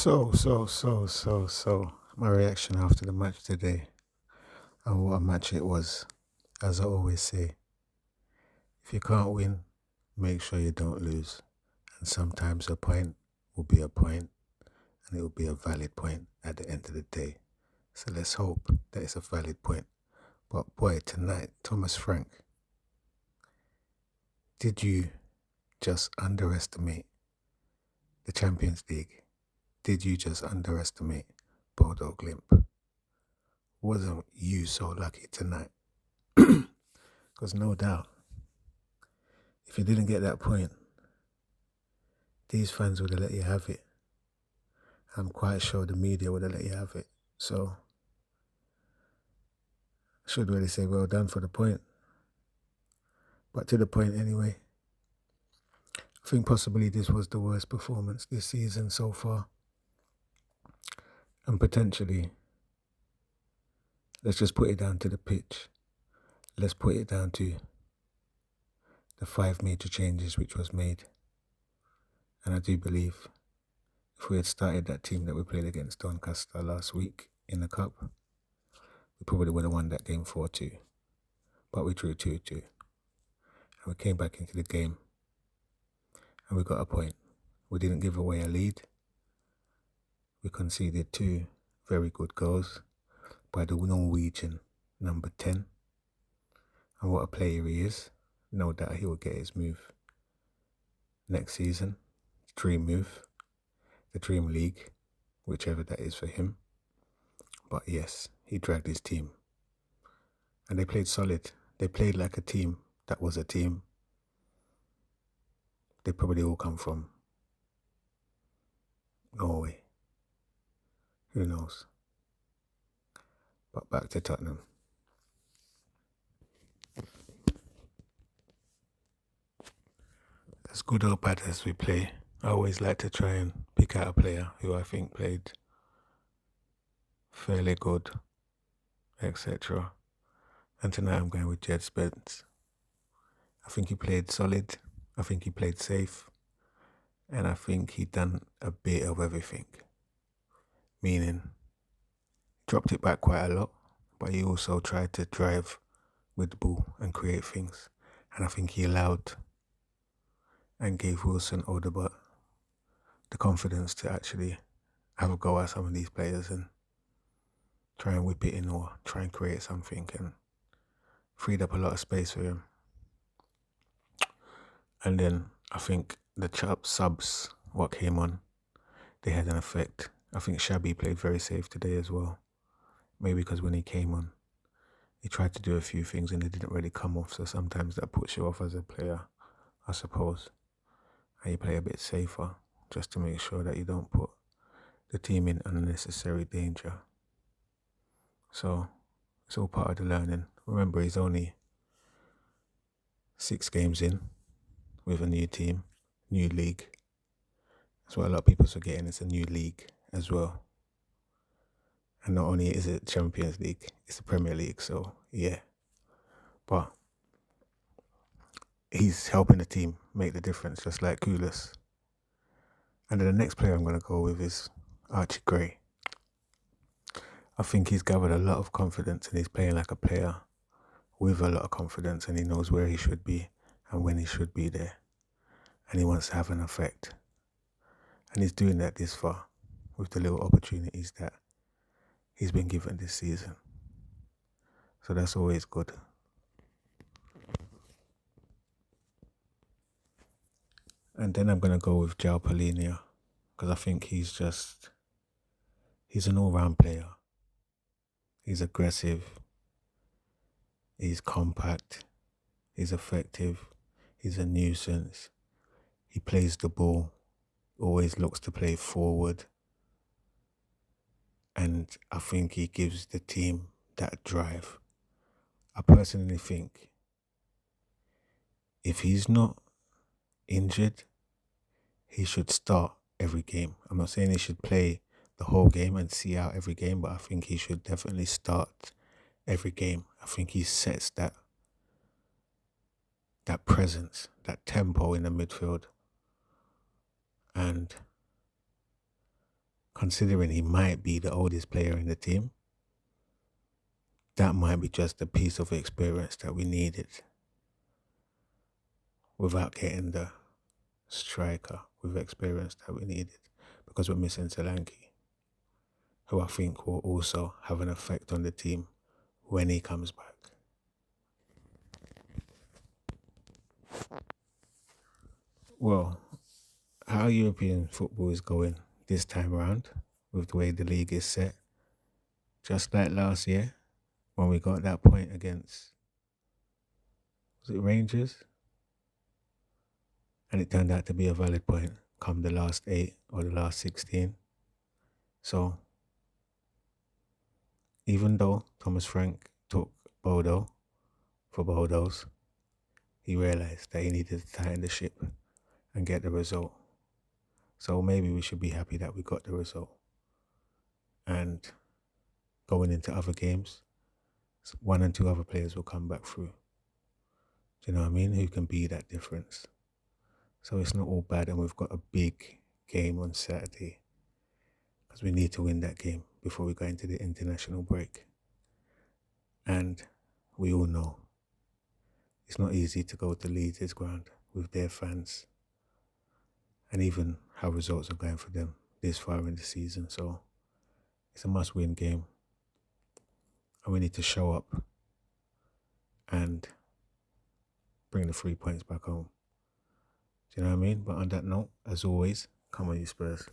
So, my reaction after the match today, and what a match it was. As I always say, if you can't win, make sure you don't lose. And sometimes a point will be a point, and it will be a valid point at the end of the day. So let's hope that it's a valid point. But boy, tonight, Thomas Frank, did you just underestimate the Champions League? Did you just underestimate Bodo Glimp? Wasn't you so lucky tonight? Because no doubt, if you didn't get that point, these fans would have let you have it. I'm quite sure the media would have let you have it. So, I should really say well done for the point. But to the point anyway, I think possibly this was the worst performance this season so far. And potentially, let's just put it down to the pitch. Let's put it down to the 5 major changes which was made. And I do believe if we had started that team that we played against Doncaster last week in the Cup, we probably would have won that game 4-2. But we drew 2-2. And we came back into the game and we got a point. We didn't give away a lead. We conceded 2 very good goals by the Norwegian number 10. And what a player he is. No doubt he will get his move next season. Dream move. The Dream League, whichever that is for him. But yes, he dragged his team. And they played solid. They played like a team that was a team. They probably all come from Norway. Who knows? But back to Tottenham. As good or bad as we play, I always like to try and pick out a player who I think played fairly good, etc. And tonight I'm going with Jed Spence. I think he played solid. I think he played safe. And I think he done a bit of everything. Meaning, dropped it back quite a lot, but he also tried to drive with the ball and create things. And I think he allowed and gave Wilson Odobert the confidence to actually have a go at some of these players and try and whip it in or try and create something, and freed up a lot of space for him. And then I think the subs, what came on, they had an effect. I think Shabby played very safe today as well. Maybe because when he came on, he tried to do a few things and they didn't really come off. So sometimes that puts you off as a player, I suppose. And you play a bit safer just to make sure that you don't put the team in unnecessary danger. So it's all part of the learning. Remember, he's only 6 games in with a new team, new league. That's what a lot of people are forgetting. It's a new league as well. And not only is it Champions League, it's the Premier League. So yeah, but he's helping the team make the difference, just like Koulibaly. And then the next player I'm going to go with is Archie Gray. I think he's gathered a lot of confidence and he's playing like a player with a lot of confidence, and he knows where he should be and when he should be there. And he wants to have an effect. And he's doing that this far with the little opportunities that he's been given this season. So that's always good. And then I'm going to go with João Palhinha, because I think he's an all-round player. He's aggressive, he's compact, he's effective, he's a nuisance, he plays the ball, always looks to play forward. And I think he gives the team that drive. I personally think if he's not injured, he should start every game. I'm not saying he should play the whole game and see out every game, but I think he should definitely start every game. I think he sets that presence, that tempo in the midfield. And considering he might be the oldest player in the team, that might be just a piece of experience that we needed without getting the striker with experience that we needed, because we're missing Solanke, who I think will also have an effect on the team when he comes back. Well, how European football is going this time around, with the way the league is set, just like last year when we got that point against, was it Rangers? And it turned out to be a valid point come the last 8 or the last 16. So even though Thomas Frank took Bodo for Bodos, he realised that he needed to tighten the ship and get the result. So maybe we should be happy that we got the result. And going into other games, 1 and 2 other players will come back through. Do you know what I mean? Who can be that difference? So it's not all bad, and we've got a big game on Saturday because we need to win that game before we go into the international break. And we all know it's not easy to go to Leeds' ground with their fans, and even how results are going for them this far in the season. So it's a must-win game, and we need to show up and bring the 3 points back home. Do you know what I mean? But on that note, as always, come on you Spurs.